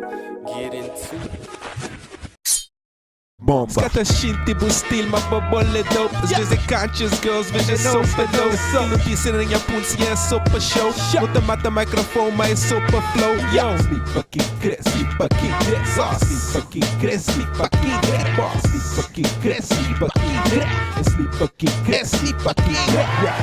Get into Bomba. Skata bustil mababolle dope. As conscious girls vision super dope. Inuti rin yung punsi yan super show. Muta mata microphone may super flow. Yo, sleep fucking cres, sleep fucking cres. Sleep fucking cres, sleep fucking cres. Sleep fucking cres, sleep fucking cres. Sleep fucking cres, sleep fucking cres.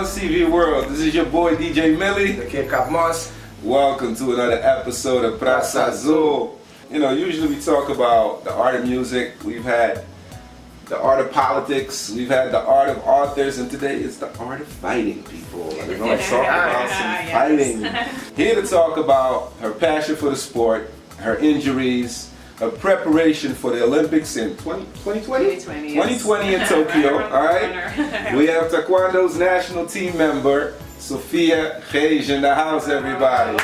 CV world. This is your boy DJ Millie. The King Cop Moss. Welcome to another episode of Praçazul. You know, usually we talk about the art of music. We've had the art of politics. We've had the art of authors, and today it's the art of fighting people. We're going to talk about some fighting. Here to talk about her passion for the sport, her injuries, her preparation for the Olympics in 2020 in Tokyo. All right. We have Taekwondo's national team member, Sofia Reis, in the house, everybody.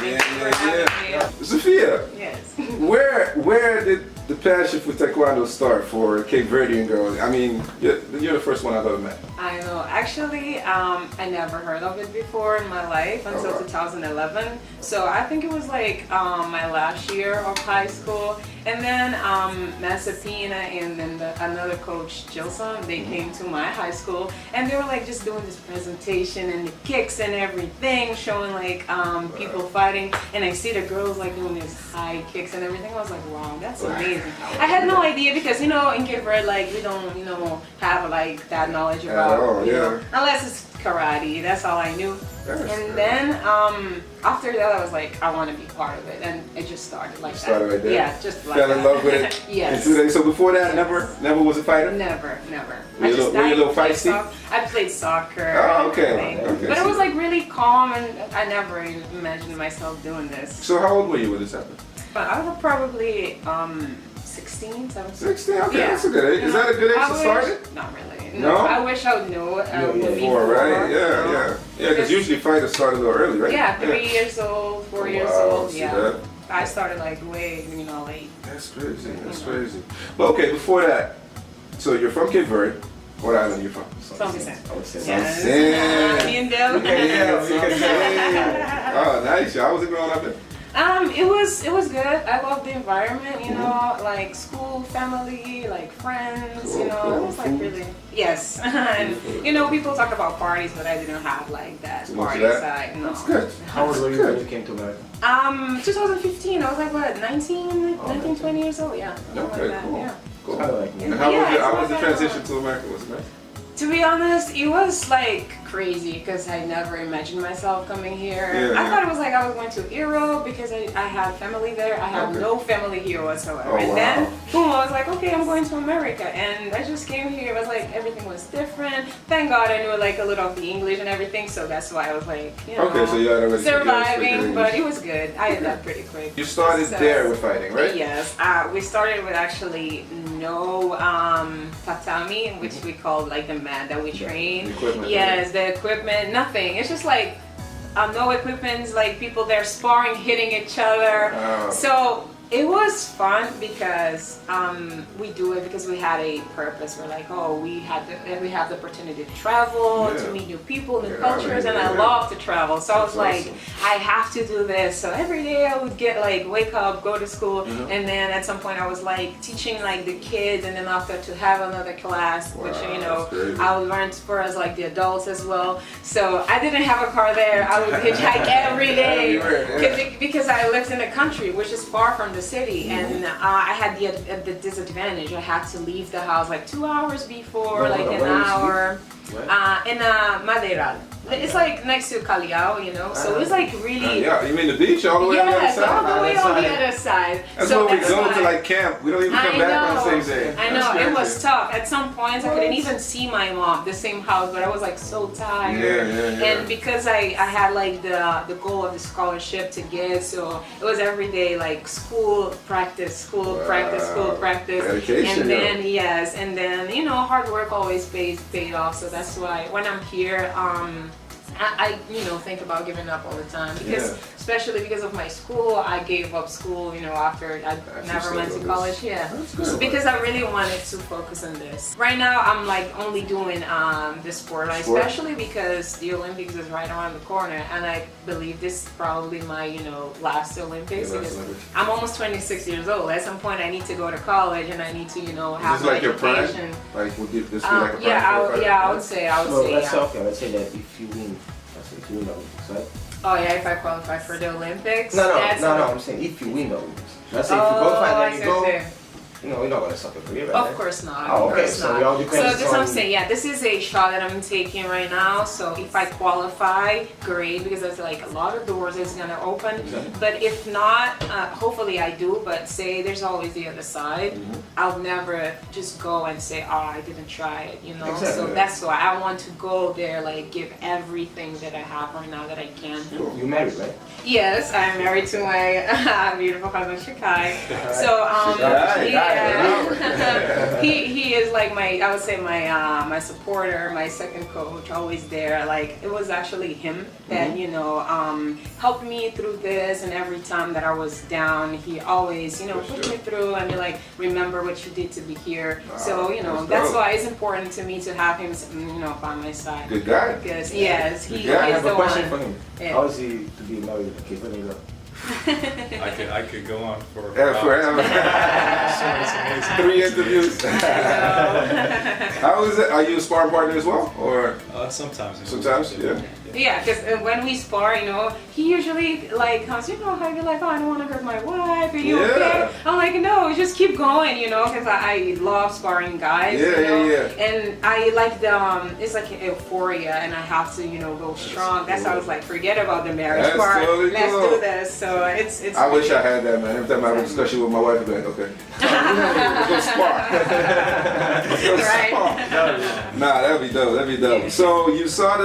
Yeah. Sophia, yes. Where did the passion for Taekwondo start for CAPEVERDEAN girls? I mean, you're the first one I've ever met. I know. Actually, I never heard of it before in my life until 2011. So I think it was like my last year of high school. And then Master PINA and then another coach, Jilson, they came to my high school and they were like just doing this presentation and the kicks and everything, showing like people fighting. And I see the girls like doing these high kicks and everything. I was like, wow, that's amazing. I had no idea because, you know, in Cape Verde, like we don't, you know, have like that knowledge about, you know, unless it's karate. That's all I knew. And then after that, I was like, I want to be part of it, and it just started like that. Right there. Yeah, just like Fell in love with it. Yes. So before that, never was a fighter. Never. Were you a little feisty? I played soccer. Oh, okay. But it was like really calm, and I never even imagined myself doing this. So how old were you when this happened? I was probably 16, 17. 16. Okay, Yeah. that's a good age. Is that a good age to start it? Not really. No? I wish I would know before, right? Yeah, because usually fighters start a little early, right? Yeah, 3 years old, 4 years old. Yeah, I started like way, you know, late. That's crazy. That's crazy. But okay, before that, so you're from Cape Verde. What island are you from? São Vicente. Yes. Me and Del. Oh, nice. How was it growing up there? It was good. I love the environment, you know, like school, family, like friends, you know, it was like really, yes. And, you know, people talk about parties, but I didn't have like that party side. No. That's good. How old were you when you came to America? 2015, I was like, what, 19, 20 years old, yeah. Okay, like cool. Yeah. Cool. Kind of like me. And how was the transition to America? Was it nice? To be honest, it was like crazy because I never imagined myself coming here. I thought it was like I was going to Europe because I had family there. I have no family here whatsoever. Oh, and then, boom, I was like, okay, I'm going to America. And I just came here. It was like everything was different. Thank God I knew like a little of the English and everything. So that's why I was like, you know, okay, so you had already surviving. But it was good. I had that pretty quick. You started there with fighting, right? Yes. We started with actually no tatami, which we call like the mat that we train. The equipment. Yes, the equipment, nothing. It's just like no equipment, like people there sparring, hitting each other. Oh. So it was fun because we do it because we had a purpose. We're like, oh, we have the opportunity to travel, to meet new people, new cultures, and I love to travel. So I was like, I have to do this. So every day I would get like wake up, go to school, and then at some point I was like teaching like the kids, and then after to have another class, which you know I would learn for us like the adults as well. So I didn't have a car there. I would hitchhike every day because I lived in a country which is far from the city, and I had the disadvantage. I had to leave the house like 2 hours before, like an hour. In Madeira. It's like next to Callao, you know, so it's like really... yeah, you mean the beach all the way on the other yes, side? all the way on the other side. That's so when we go to like camp. We don't even come back on the same day. I know, it was tough. At some points I couldn't even see my mom, the same house, but I was like so tired. And because I had like the goal of the scholarship to get, so it was every day like school, practice, school, practice, school, practice. Dedication, and then, and then, you know, hard work always paid off. So that's why when I'm here, I think about giving up all the time because, especially because of my school, I gave up school, after I never went to college. Yeah, because I really wanted to focus on this. Right now, I'm like only doing this sport, especially because the Olympics is right around the corner, and I believe this is probably my last Olympics because I'm almost 26 years old. At some point, I need to go to college and I need to have this like your prime? education. Like would this be like a prime? I would say. Let's say that if you win. If you win the Olympics, right? Oh yeah, if I qualify for the Olympics. No, I'm saying if you win the Olympics. Let's say if you qualify, then you go. You're not gonna stop your career, right? Of course not. Oh, okay. So it all depends. So this what I'm saying. Yeah, this is a shot that I'm taking right now. So if I qualify, great, because there's like a lot of doors that's gonna open. Exactly. But if not, hopefully I do. But say there's always the other side. I'll never just go and say, oh, I didn't try it. Exactly. So that's why I want to go there, like give everything that I have right now that I can. You married, right? Yes, I'm married to my beautiful husband, Shakai. So he is like I would say my supporter, my second coach, always there. Like it was actually him that helped me through this, and every time that I was down, he always put me through and be like, remember what you did to be here. Wow. So that's why it's important to me to have him by my side. Good guy. Because yes, he is I have the a question one. for him. Yeah. How is he to be married with a kid? Let me know. I could go on for forever. It's amazing. 3 interviews. How is it? Are you a sparring partner as well, or sometimes? Sometimes, yeah. Yeah, because when we spar, he usually like comes, I'd be like, oh, I don't want to hurt my wife. Are you okay? I'm like, no, just keep going, because I love sparring guys. And I like it's like euphoria, and I have to, go strong. That's why I was like, forget about the marriage part. Totally Let's cool. do this. So it's. I wish I had that, man. Every time I have a discussion with my wife, I'd be like, okay, let's go spar. Let's go spar. Nah, that'd be dope. That'd be dope. So you saw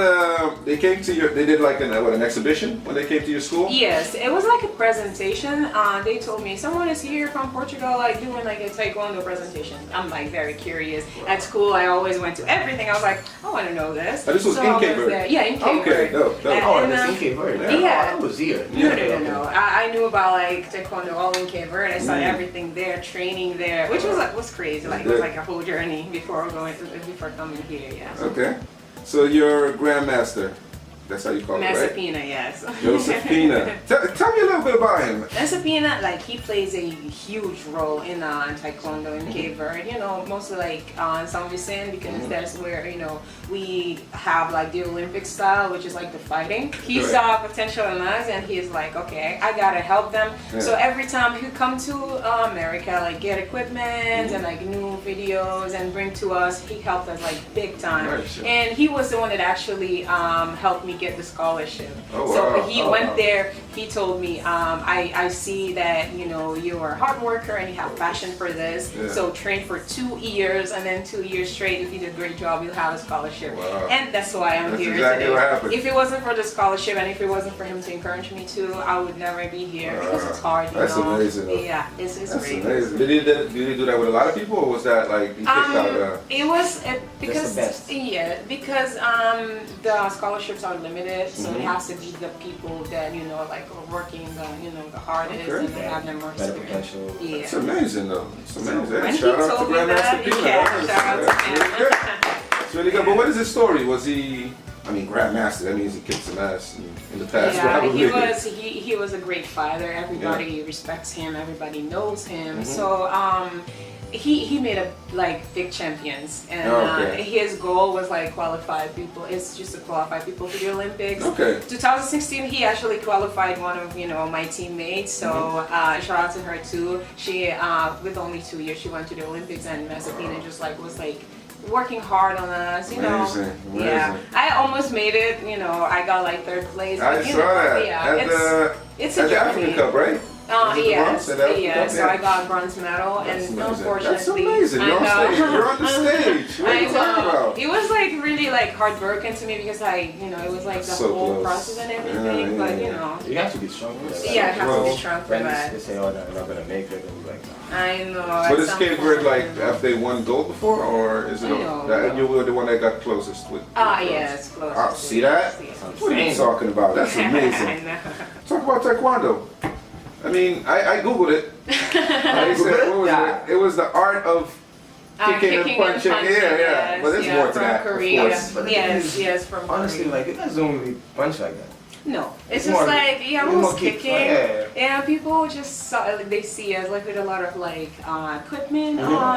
they came to they did like an exhibition when they came to your school? Yes, it was like a presentation. They told me someone is here from Portugal, like doing like a Taekwondo presentation. I'm like very curious. At school, I always went to everything. I was like, I want to know this. Oh, this was in Cape Verde? Yeah, in Cape Verde. Okay, dope. That's in Cape Verde. Yeah. I was here. No. I knew about like Taekwondo all in Cape Verde. I saw everything there, training there, which was crazy. Like it was like a whole journey before coming here. Yeah. Okay. So you're a grandmaster. That's how you call it, right? PINA, yes. PINA. Tell me a little bit about him. PINA, like he plays a huge role in Taekwondo in Cape Verde. Mostly like on San Vicente, because that's where we have like the Olympic style, which is like the fighting. He saw potential in us, and he's like, okay, I gotta help them. Yeah. So every time he come to America, like get equipment and like new videos and bring to us, he helped us like big time. Right, and he was the one that actually helped me get the scholarship. So he went there. He told me, I see that you are a hard worker and you have passion for this. Yeah. So train for 2 years, and then 2 years straight. If you did a great job, you'll have a scholarship. Wow. And that's why I'm here today. What happened. If it wasn't for the scholarship and if it wasn't for him to encourage me to, I would never be here because it's hard. That's amazing. Though. Yeah, it's that's great. Amazing. Did he do that with a lot of people, or was that like he picked out? It was because that's the best. because the scholarships are limited, so it has to be the people that like are working the hardest and they have them more experience. Yeah. That's amazing though. It's amazing. When Shout out to told me that, shout out to him. It's really good. But what is his story? Was he? I mean, grandmaster. That means he kicked some ass in the past. Yeah, he was a great fighter. Everybody respects him. Everybody knows him. So he made big champions, and his goal was like qualify people. It's just to qualify people for the Olympics. 2016, he actually qualified one of my teammates. So shout out to her too. She with only 2 years, she went to the Olympics, and PINA just was working hard on us, Amazing. Yeah, I almost made it. I got like 3rd place. I saw that. Yeah, it's a African Cup, right? Yes, Bronze at yeah. Africa? So I got bronze medal, That's and amazing. unfortunately, That's amazing. You're on stage. You're on the stage. What are you talking about? It was like really like heartbroken to me because it was like the So whole close. process and everything. Yeah, But yeah. You have to be strong for that. yeah, I have to Well, be strong for Friends, that. they say, oh, they're not gonna make it, and you're like, nah. I know. But it's is Cape Verde like, unfortunate. have they won gold before, or is it No. that you were the one that got closest with? Yes, close. Ah, see that? Yeah. What are you talking about? That's I amazing. know. Talk about Taekwondo. I mean, I googled it. They said, what was it? It was the art of kicking and punching. Yeah, yes, but there's yeah, more to from that, of Korea. course. But the Yes, thing is, yes, from honestly, Korea. like, you guys don't really punch like that. No, it's It's just more- like it's who's more kick, kicking? yeah. Yeah, people just they see us like with a lot of like equipment.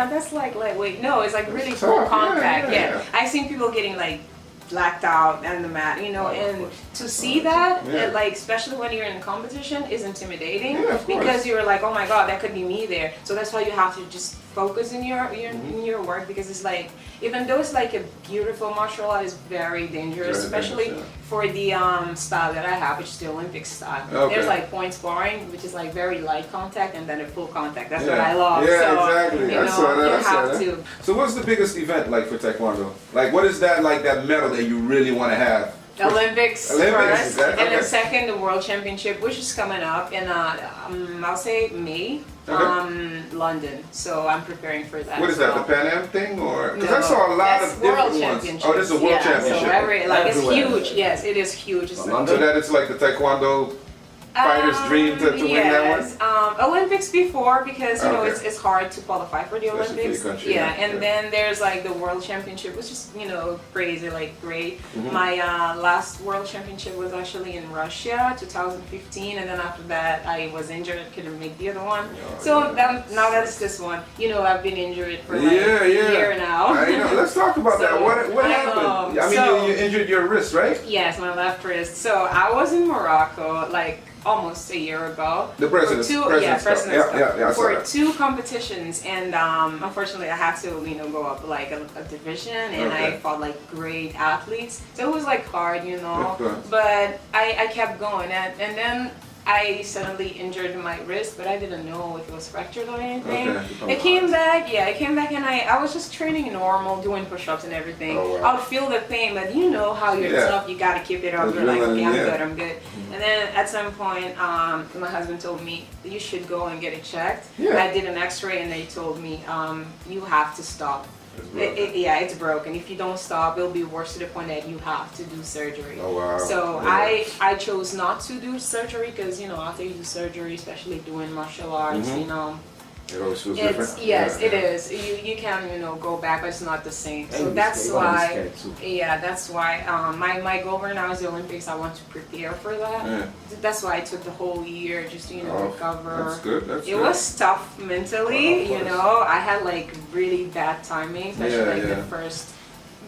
That's like wait, no, it's like really It's full tough, contact. yeah. Yeah, I've seen people getting like blacked out on the mat, and to see that, Yeah. like especially when you're in competition, is intimidating Yeah, of course. because you're like, oh my god, that could be me there. So that's why you have to just focus in your work, because it's like, even though it's like a beautiful martial art, it's very dangerous, Very especially dangerous, for the style that I have, which is the Olympic style. Okay. There's like point sparring, which is like very light contact, and then a full contact. That's what Yeah. I love. Yeah, so, exactly. You I know, saw that, you I saw have that. to. So what's the biggest event like for Taekwondo? Like what is that, like that medal that you really want to have? Olympics Olympics, first, is that- and then okay. second the World Championship, which is coming up in I'll say May, London. So I'm preparing for that. What is as that, well. the Pan Am thing, or? Because No, I saw a lot that's of World different ones. Championship. Oh, this is a World Yeah, Championship. So it's Everywhere. huge. Yes, it is huge. It's London? So that it's like the Taekwondo fighter's dream to win that one? Yes, Olympics before, because Okay. it's hard to qualify for the Especially for your Olympics. country, yeah, yeah. and Yeah. then there's like the World Championship, which is crazy, like great. Mm-hmm. My last World Championship was actually in Russia, 2015, and then after that I was injured, couldn't make the other one. So now that's this one. I've been injured for like Yeah, a yeah. year now. I know. Let's talk about that. So, What I happened? know. I mean, So- you injured your wrist, right? Yes, my left wrist. So I was in Morocco like almost a year ago. The President's For two, Cup. yeah, President's Cup. Yeah, I saw For that. 2 competitions, and unfortunately I had to go up like a division, and Okay. I fought like great athletes. So it was like hard, Of course. but I kept going, and then I suddenly injured my wrist, but I didn't know if it was fractured or anything. Okay. It came back, it came back, and I was just training normal, doing push-ups and everything. Oh, wow. I would feel the pain, but you know how you're Yeah. tough, you gotta keep it up. You're like, Adrenaline, okay, yeah. I'm good. And then at some point, my husband told me, you should go and get it checked. Yeah. I did an x-ray, and they told me, you have to stop. It's broken. It's broken. If you don't stop, it'll be worse to the point that you have to do surgery. Oh, wow. So Yeah. I chose not to do surgery because after you do surgery, especially doing martial arts, It always feels it's different. yes, Yeah, it yeah. is. You can go back, but it's not the same. And So you that's stay- you wanna be why. scared too. Yeah, that's why. My goal right now is the Olympics. I want to prepare for that. Yeah. That's why I took the whole year just to Oh, recover. That's good. That's It good. was tough mentally, Well, of course. I had like really bad timing, especially Yeah, like yeah. the first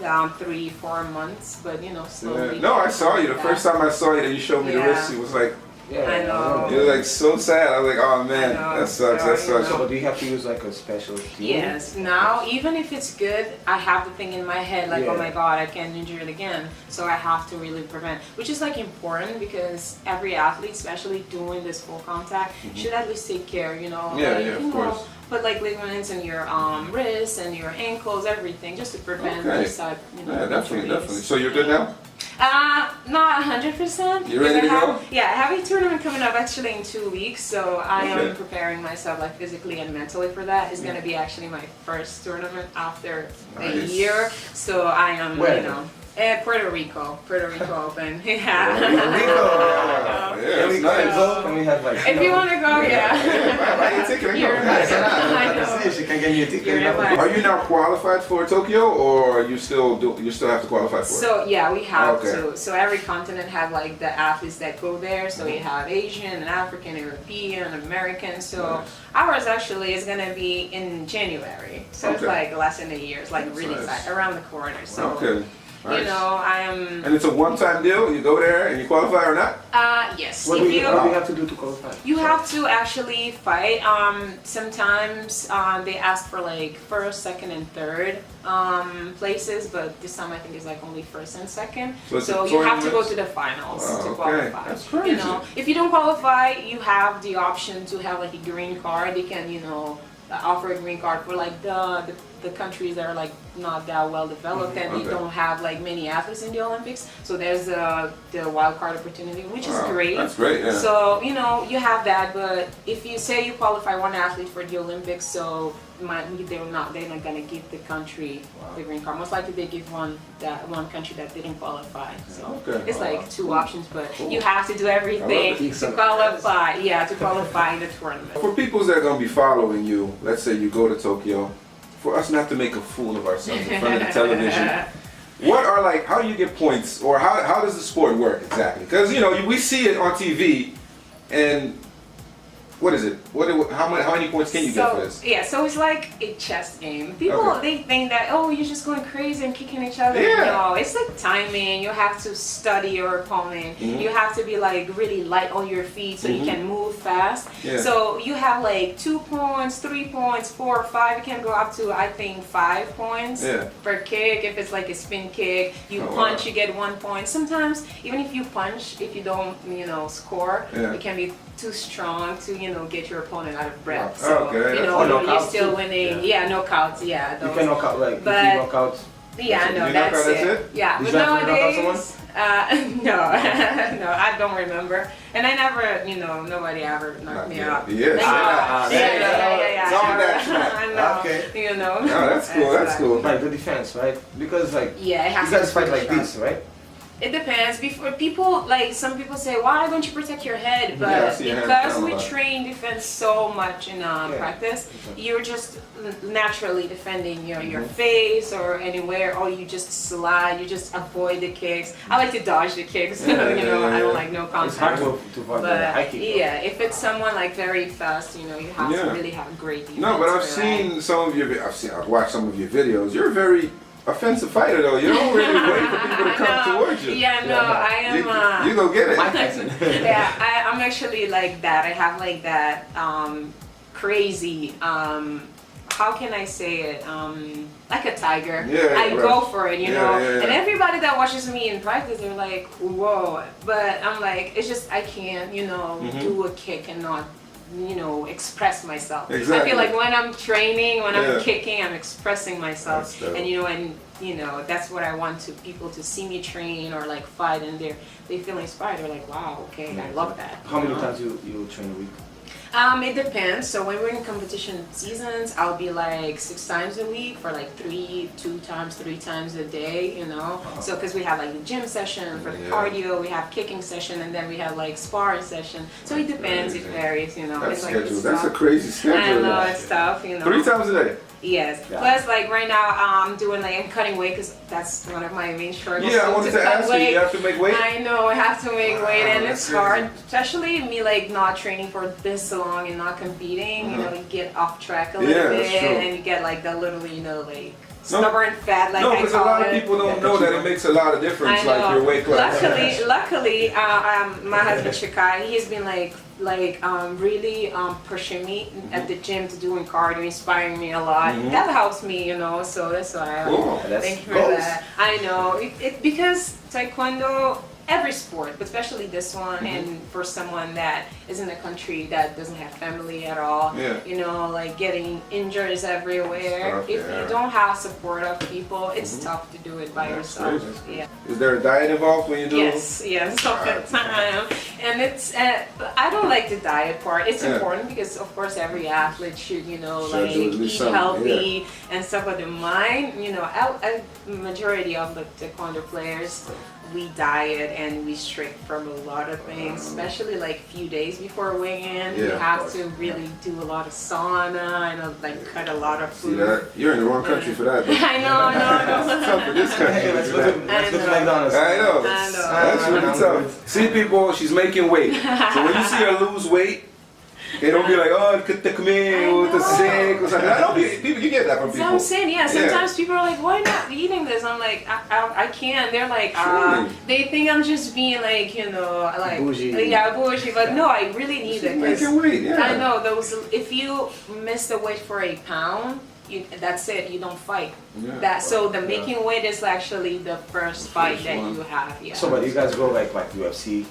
3-4 months, but slowly. Yeah. No, I saw you. The first time I saw you, that you showed me the Yeah. wrist. It was like, Yeah, I know. you were like so sad. I was like, oh man, I know, that sucks. That sorry, sucks. So, do you have to use like a special team? Yes, now even if it's good, I have the thing in my head like, oh Yeah. my god, I can't injure it again. So I have to really prevent, which is like important because every athlete, especially doing this full contact, should at least take care, Yeah, like, yeah, of course. put like ligaments in your wrists and your ankles, everything, just to prevent Okay. this type, Yeah, definitely, injuries. definitely. So you're good now? Not 100%. You ready to go? Yeah, I have a tournament coming up actually in 2 weeks, so I Okay. am preparing myself like physically and mentally for that. It's gonna be actually my first tournament after a Nice. year, so I am, Where? Puerto Rico Open. Yeah. Yeah, Can we that's nice. Can we have like? If you want to go, yeah. Buy your ticket and You're go. right. I I know. see if she can get me a ticket. You're invited. Are you now qualified for Tokyo, or you still have to qualify for it? So yeah, we have Okay. to. So every continent have like the athletes that go there. So you have Asian and African, European, American. So Nice. ours actually is gonna be in January. So it's Okay. like less than a year. It's like That's really nice. around the corner. So Okay. Nice. You know, I am. And it's a one-time deal? You go there and you qualify or not? Yes. What do If you have to do to qualify? You have to actually fight. Sometimes they ask for like first, second, and third places, but this time I think it's like only first and second. So you have to go to the finals to qualify. That's crazy. You know, if you don't qualify, you have the option to have like a green card. They can, you know, offer a green card for like the countries that are like not that well developed and they don't have like many athletes in the Olympics. So there's the wild card opportunity, which is great. That's great, yeah. So, you know, you have that, but if you say you qualify one athlete for the Olympics, so they're not gonna give the country the green card. Most likely they give one country that didn't qualify. So it's like two options, but you have to do everything to qualify. Yeah, to qualify in the tournament. For people that are gonna be following you, let's say you go to Tokyo, for us not to make a fool of ourselves in front of the television, what are like, how do you get points, or how does the sport work exactly? Because, you know, we see it on TV, and what is it? How many points can you get for this? Yeah, so it's like a chess game. People, they think that, oh, you're just going crazy and kicking each other. Yeah. No, it's like timing. You have to study your opponent. You have to be like really light on your feet so you can move fast. Yeah. So you have like 2 points, 3 points, 4 or 5. You can go up to, I think, 5 points per kick. If it's like a spin kick, you punch, you get 1 point. Sometimes, even if you punch, if you don't, you know, score, it can be too strong to, you know, get your opponent out of breath. So, you know, you're still winning. Yeah, knockouts. Yeah, those. You can knock out, like, but, if you knock out. Yeah, no, that's it. Yeah, but nowadays, no, no, I don't remember. And I never, you know, nobody ever knocked me out. Yes. Yeah. I know. Okay. You know. No, that's cool. That's cool. Like the defense, right? Because like it has you guys to fight be like strong. this, right? It depends. Before people, like some people say, why don't you protect your head? But because we train defense so much in practice, you're just naturally defending your face or anywhere, or you just slide, you just avoid the kicks. I like to dodge the kicks. You know, I don't like no contact. It's hard to avoid the high kick. Yeah, if it's someone like very fast, you know, you have to really have great defense. No, but I've seen some of your. I've watched some of your videos. You're very offensive fighter though. You don't really wait for people to come towards you. Yeah, no, I am. You go get it. Yeah, I'm actually like that. I have like that crazy. How can I say it? Like a tiger. I go for it, you know. And everybody that watches me in practice, they're like, whoa. But I'm like, it's just I can't, you know, do a kick and not, you know, express myself. Exactly. I feel like when I'm training, when I'm kicking, I'm expressing myself, and you know, that's what I want people to see me train or like fight, and they feel inspired. They're like, wow, okay, I love that. How many times you train a week? It depends. So when we're in competition seasons, I'll be like 6 times a week for like 3 times a day, you know. So because we have like the gym session for the cardio, we have kicking session, and then we have like sparring session. So it depends. It varies, you know. That's it's like schedule. That's a crazy schedule. I know it's tough, you know. 3 times a day. Yes. Plus, like right now, I'm doing like I'm cutting weight because that's one of my main struggles. Yeah, I wanted to ask you. You have to make weight. I know I have to make weight, and it's hard, especially me like not training for this long and not competing. You know, you get off track a little bit, and you get like that little, you know, like stubborn fat. Like no, because a lot of people don't know that it makes a lot of difference, like your weight class. Luckily, my husband Shikai, he's been like really pushing me at the gym to doing cardio, inspiring me a lot. That helps me, you know. So that's why thank you for that. I know because Taekwondo, every sport, but especially this one, and for someone that is in a country that doesn't have family at all, you know, like getting injuries everywhere. If you don't have support of people, it's tough to do it by yourself. Is there a diet involved when you do it? Yes, all the time. And it's, I don't like the diet part. It's important because, of course, every athlete should, you know, like eat healthy and stuff. But in mine, you know, majority of the Taekwondo players, we diet and we strict from a lot of things, especially like a few days before weigh-in. You have to really do a lot of sauna and like cut a lot of food. See that? You're in the wrong country for that. I know. It's tough for this country. Let's go to McDonald's. I know. That's really tough. See, people, she's making weight. So when you see her lose weight, They don't be like, oh, te comer, te sick, or something. I don't be, people, you get that from So people. I'm saying, yeah, sometimes people are like, why not eating this? I'm like, I can't. They're like, they think I'm just being like, you know, like, bougie. Yeah, bougie. But no, I really need it. Make it weight, yeah. I know, if you miss the weight for a pound, that's it, you don't fight. Yeah. So the making weight is actually the first fight that you have. Yeah. So, but you guys go like UFC?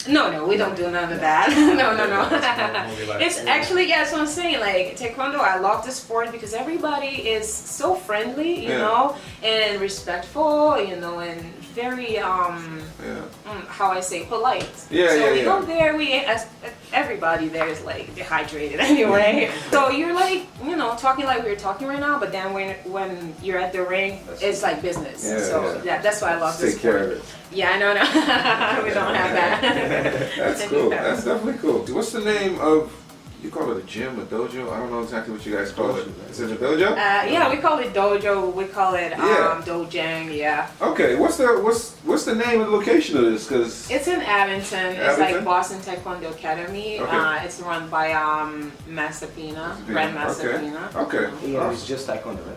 No, we don't do none of that. No. It's actually, yeah, that's what I'm saying. Like, Taekwondo, I love the sport because everybody is so friendly, you know, and respectful, you know, and very, how I say, polite. So we go there, everybody there is like dehydrated anyway. So you're like, you know, talking like we're talking right now, but then when you're at the ring, it's like business. So that's why I love this sport. Take care of it. Yeah, no, we don't have that. That's cool. That's definitely cool. What's the name of, you call it a gym, a dojo? I don't know exactly what you guys call it. Is it a dojo? Yeah, we call it dojo. We call it dojang. Yeah. Okay. What's the name and location of this? Cause it's in Abington. It's like Boston Taekwondo Academy. Okay. It's run by Master PINA, Grandmaster PINA. Okay. Yeah, it's just Taekwondo, right?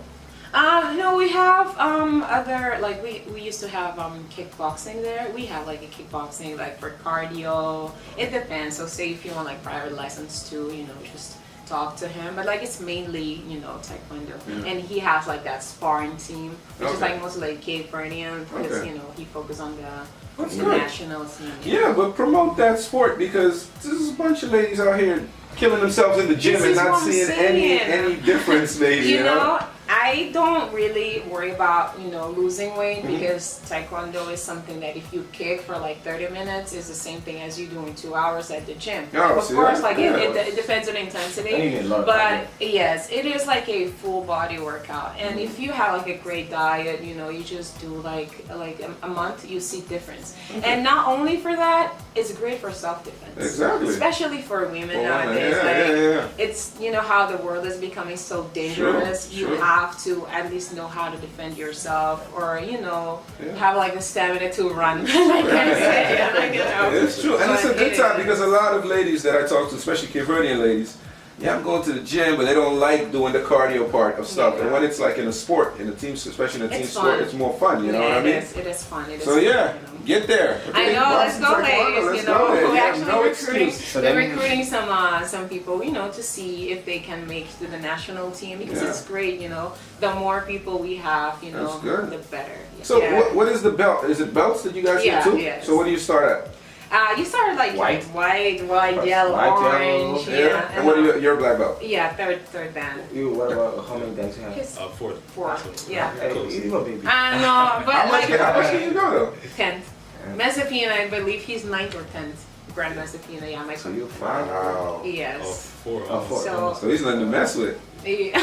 No, we have other, like we used to have kickboxing there. We have like a kickboxing like for cardio. It depends. So say if you want like private lessons too, you know, just talk to him. But like it's mainly, you know, Taekwondo. And he has like that sparring team, which is like mostly like CAPEVERDEAN because you know he focuses on the national team. Yeah, but promote that sport because there's a bunch of ladies out here killing themselves in the gym and not seeing any difference, maybe. You know, I don't really worry about, you know, losing weight because Taekwondo is something that if you kick for like 30 minutes is the same thing as you doing 2 hours at the gym. Of course, like it depends on the intensity, but yes, it is like a full body workout. And if you have like a great diet, you know, you just do like a month, you see difference. And not only for that, it's great for self-defense. Exactly. Especially for women nowadays. It's, you know, how the world is becoming so dangerous. You have to at least know how to defend yourself, or you know, have like the stamina to run. Like I say, you know. It's true, and it's a good time because a lot of ladies that I talk to, especially CAPEVERDEAN ladies, I'm going to the gym, but they don't like doing the cardio part of stuff. And when it's like in a sport, in a team, especially in a team sport, it's more fun. You know what I mean? It is fun. So get there. I know. Let's go, ladies. You know, we're actually no recruiting some people, you know, to see if they can make it to the national team because it's great. You know, the more people we have, you know, the better. So what is the belt? Is it belts that you guys get too? Yeah. So what do you start at? You started like white, yellow, orange. And what are your black belt? Yeah, third band. What about how many bands you have? Fourth. Yeah. Hey, you a baby. I know, but how much can you go though? 10th. Master PINA, I believe he's 9th or 10th. Grandmaster PINA, yeah, my So you're 5? Wow. Yes. 4. So he's nothing to mess with. Yeah.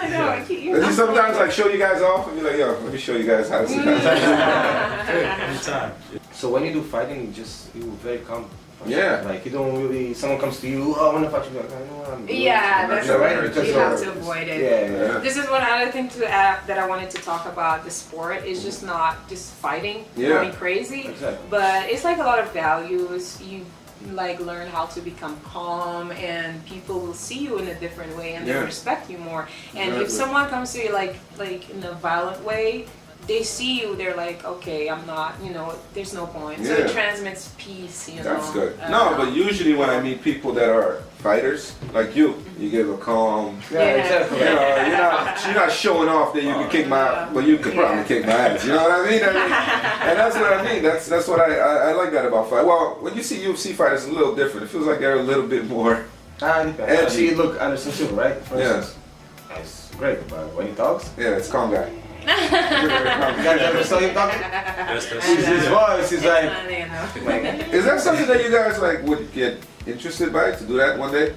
No, Does he sometimes like show you guys off and be like, yo, let me show you guys how to sit down? Anytime. So when you do fighting, you very calm. Yeah. Like you don't really, someone comes to you, oh, I want to fight you. Like, I know what I'm doing. Yeah, that's right. Because You have to avoid it. Yeah. This is one other thing to add that I wanted to talk about the sport. It's just not just fighting, going crazy, but it's like a lot of values. You like learn how to become calm, and people will see you in a different way, and they respect you more. And if someone comes to you like in a violent way, they see you, they're like, okay, I'm not, you know, there's no point. So it transmits peace, you know. That's good. No, but usually when I meet people that are fighters, like you give a calm. Yeah, exactly. You know, you're not showing off that you can kick my, but you could probably kick my ass. You know what I mean? And that's what I mean. That's what I like that about fight. Well, when you see UFC fighters, it's a little different. It feels like they're a little bit more edgy. Look, Anderson Silva, right? For instance. That's great, but when he talks, it's calm guy. you guys ever saw him talking? His voice is like. Is that something that you guys like would get interested by to do that one day?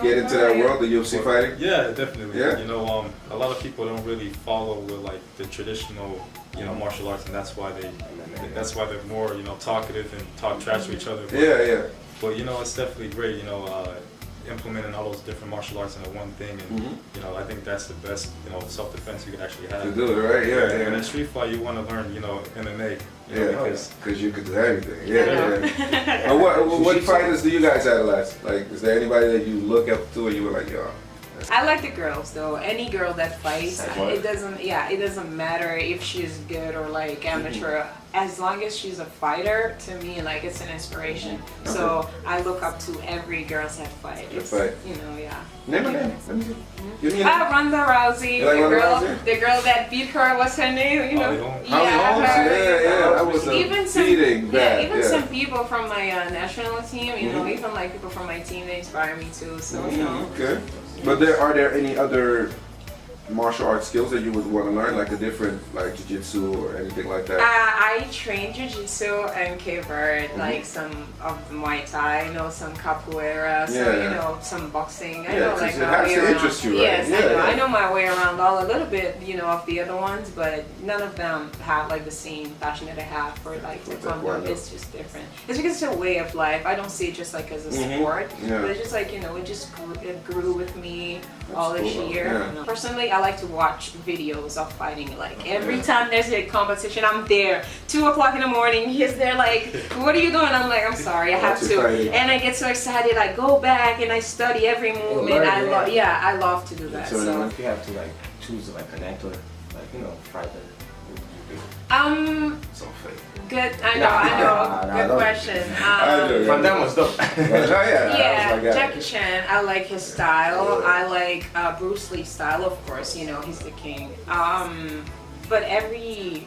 Get into that world, the UFC fighting? Yeah, definitely. Yeah? You know, a lot of people don't really follow with like the traditional, you know, martial arts, and that's why they're more, you know, talkative and talk trash to each other. But, Yeah. But you know, it's definitely great. You know, implementing all those different martial arts into one thing, and you know, I think that's the best, you know, self-defense you could actually have. To do it, right? Yeah, And yeah. in street fight, you want to learn, you know, MMA. You know, Yeah, because because you could do everything. Yeah, yeah. What fighters do you guys idolize? Like, is there anybody that you look up to and you were like, yo? I like the girls though. Any girl that fights, it doesn't matter if she's good or like amateur. As long as she's a fighter, to me, like it's an inspiration. So I look up to every girl that fight. It's, you know, yeah. Name her name. Let me see. Give me a name. Ronda Rousey, You like Ronda Rousey? the girl that beat her. What's her name? You know, Holly Holmes. Yeah, that was a beating back. Even some people from my national team, you know, even like people from my team, they inspire me too. So you know. Okay. But are there any other martial arts skills that you would want to learn, like a different, like jiu-jitsu or anything like that? I train jiu-jitsu and Cape Verde, like some of the Muay Thai, you know, some capoeira, so you know, some boxing. I know like it my has way to around. interest you, right? Yes, I know. I know my way around all a little bit, you know, of the other ones, but none of them have like the same passion that I have for like Taekwondo. It's just different. It's because it's a way of life. I don't see it just like as a sport, but it's just like, you know, it grew with me all this year. Personally, I like to watch videos of fighting. Like every time there's a competition, I'm there. 2 o'clock in the morning, he's there like, what are you doing? I'm like, I'm sorry, I have to. And I get so excited, I go back and I study every movement. I love to do that. So if you have to like choose like an actor, like, you know, fighter. So fake. Good, I know, good question. Van Damme was dope. Yeah, Jackie Chan, I like his style. I like Bruce Lee's style, of course, you know, he's the king. But every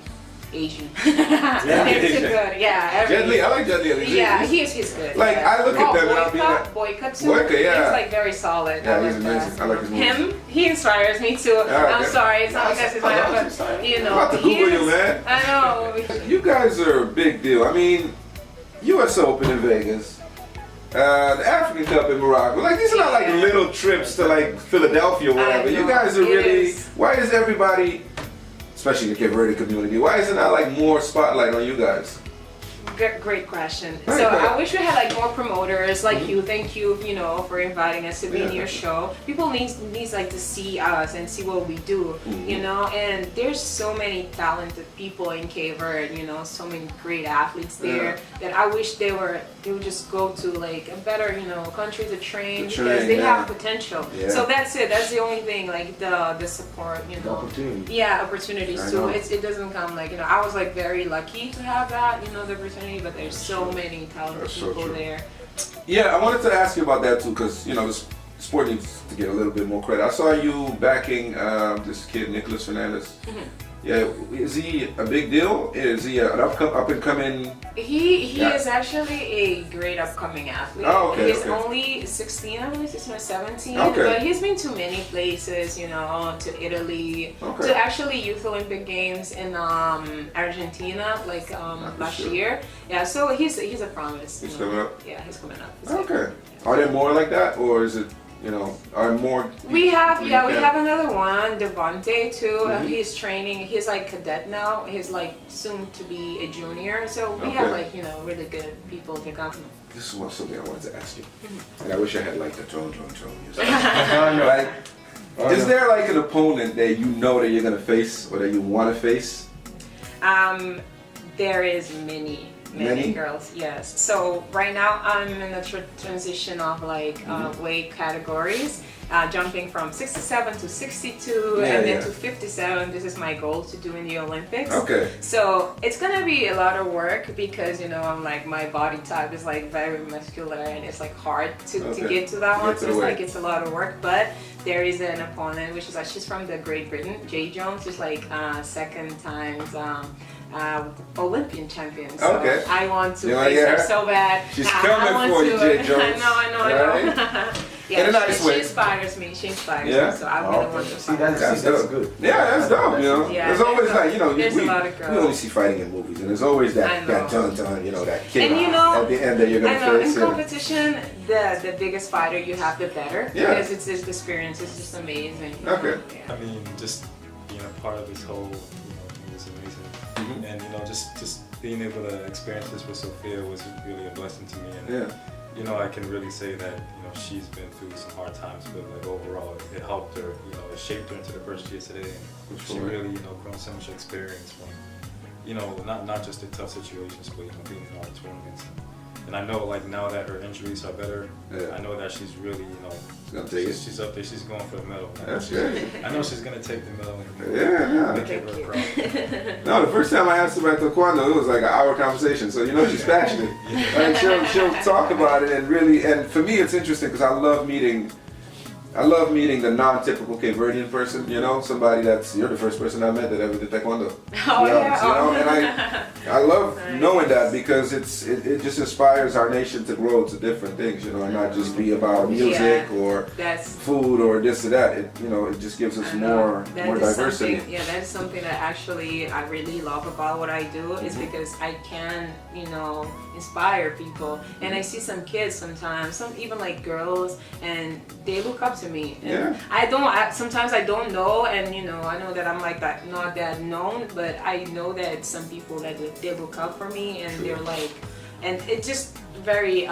Asian. They're too good. Yeah. Jet Li, I like Jet Li. Yeah, he's good. Like, I look at them and I'll be like, Boyka too. Boyka, yeah. He's like very solid. Yeah, he's amazing. I like his movies. He inspires me too. I'm sorry, it's not because he's my, but you know. I'm about to Google you, man. I know. You guys are a big deal. I mean, US Open in Vegas, the African Cup in Morocco. Like, these are not like little trips to like Philadelphia or whatever. You guys are really, why is everybody, especially the Cape Verde community, why isn't there like more spotlight on you guys? Great question. So I wish we had like more promoters like you. Thank you, you know, for inviting us to be in your show. People needs like to see us and see what we do, you know. And there's so many talented people in Cape Verde, you know, so many great athletes there that I wish they would just go to like a better, you know, country to train because they have potential. So that's it. That's the only thing, like the support, you know. Opportunities too. It doesn't come like, you know, I was like very lucky to have that, you know, the opportunity. But there's so many talented people there. Yeah, I wanted to ask you about that too, because you know the sport needs to get a little bit more credit. I saw you backing this kid, Nicholas Fernandez. Yeah, is he a big deal? Is he an up and coming? He is actually a great upcoming athlete. Oh, okay. He's only 16, I believe, 16 or 17. But he's been to many places, you know, to Italy, to actually Youth Olympic Games in Argentina, like last year. Yeah, so he's a promise. He's coming up. Yeah, he's coming up. Okay. Are there more like that, or is it? You know, are more? We have another one, Devontae too. He's training. He's like cadet now. He's like soon to be a junior. So we have like, you know, really good people to come. This is something I wanted to ask you, and I wish I had like the drone music. Like, is there like an opponent that you know that you're gonna face or that you want to face? There is many girls, yes. So right now I'm in the transition of like weight categories, jumping from 67 to 62 and then to 57. This is my goal to do in the Olympics. So it's gonna be a lot of work because, you know, I'm like, my body type is like very muscular and it's like hard to get to that one. So it's like, it's a lot of work, but there is an opponent which is like, she's from the Great Britain, Jay Jones. She's like second times Olympian champion. So I want to face her so bad. She's coming for you, Jay Jones. I know. Yeah, in a nice way. She inspires me. She inspires me. So I really want to see that. That's good. Yeah, that's dope. You know, yeah, there's always like, you know, there's a lot of girls. we only see fighting in movies, and there's always that dun, you know, that kid and you know, at the end that you're gonna face. In competition, the biggest fighter you have, the better. Because it's this experience. It's just amazing. I mean, just being a part of this whole, you know, thing is amazing. And you know, just being able to experience this with Sofia was really a blessing to me. And you know, I can really say that, you know, she's been through some hard times, but like overall, it helped her, you know, it shaped her into the person she is today. And she really, you know, grown so much experience from, you know, not just the tough situations, but, you know, being in all the tournaments. And I know, like, now that her injuries are better, I know that she's really, you know, she's up there, she's going for the medal. That's good. I know she's going to take the medal. Yeah. Make her proud. No, the first time I asked her about Taekwondo, it was like an hour conversation, so you know she's passionate. Like she'll talk about it and really, and for me it's interesting because I love meeting the non-typical Cape Verdean person, you know, somebody you're the first person I met that ever did Taekwondo. Oh, yeah. You know, and I love knowing that because it just inspires our nation to grow to different things, you know, and not just be about music or food or this or that. It, you know, it just gives us more diversity. Yeah, that's something that actually I really love about what I do is because I can, you know, inspire people. And I see some kids sometimes, some even like girls, and they look up to me. And sometimes I don't know, and you know, I know that I'm like that, not that known, but I know that some people that they look up for me, and they're like, and it's just very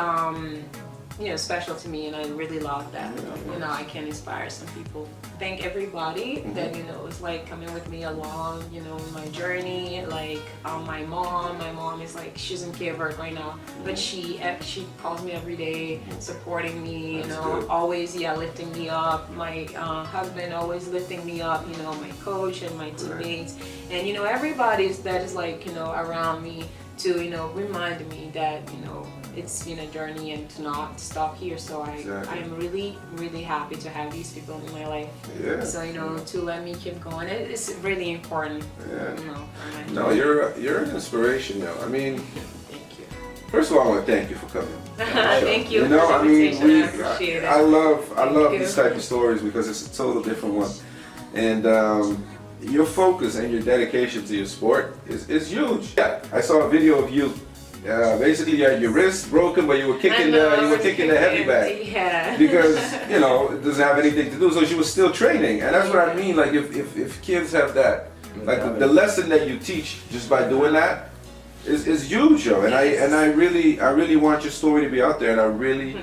you know, special to me, and I really love that. You know, I can inspire some people. Thank everybody that, you know, is like coming with me along, you know, in my journey. Like my mom is like, she's in Cape Verde right now, but she calls me every day, supporting me, you know, always lifting me up. My husband always lifting me up, you know, my coach and my teammates, and you know, everybody that is like, you know, around me to, you know, remind me that, you know, it's been a journey and to not stop here. So I'm really, really happy to have these people in my life. Yeah. So, you know, to let me keep going, it's really important. Yeah. You know, no, you're an inspiration, yo. I mean, thank you. First of all, I want to thank you for coming. Thank you. You know, I mean, I love these type of stories because it's a total different one, and your focus and your dedication to your sport is huge. Yeah, I saw a video of you. Basically, you had your wrist broken, but you were kicking the heavy bag. Yeah. Because you know it doesn't have anything to do. So she was still training, and that's what I mean. Like if kids have that, like the lesson that you teach just by doing that is huge, yo. And I really want your story to be out there, and I really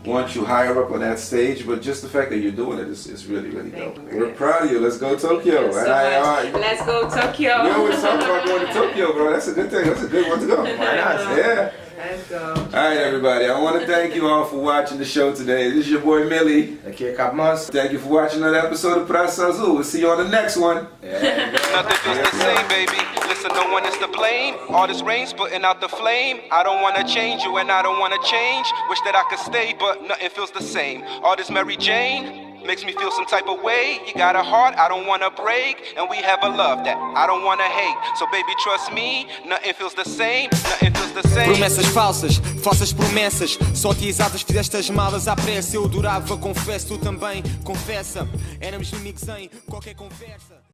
want you higher up on that stage. But just the fact that you're doing it is really, really dope. We're proud of you. Let's go Tokyo. Let's go Tokyo. We always talk about going to Tokyo, bro. That's a good thing. That's a good one to go. Why not? Yeah. Let's go. All right, everybody. I want to thank you all for watching the show today. This is your boy Millie. Thank you for watching another episode of Praçazul. We'll see you on the next one. Nothing feels the same, baby. Listen, no one is to blame. All this rain's putting out the flame. I don't want to change you and I don't want to change. Wish that I could stay, but nothing feels the same. All this Mary Jane makes me feel some type of way. You got a heart, I don't want to break. And we have a love that I don't want to hate. So baby, trust me, nothing feels the same. Nothing feels the same. Promessas falsas, falsas promessas. Só te exatas, fizeste as malas à pressa. Eu durava, confesso, tu também, confessa. Éramos inimigos em qualquer conversa.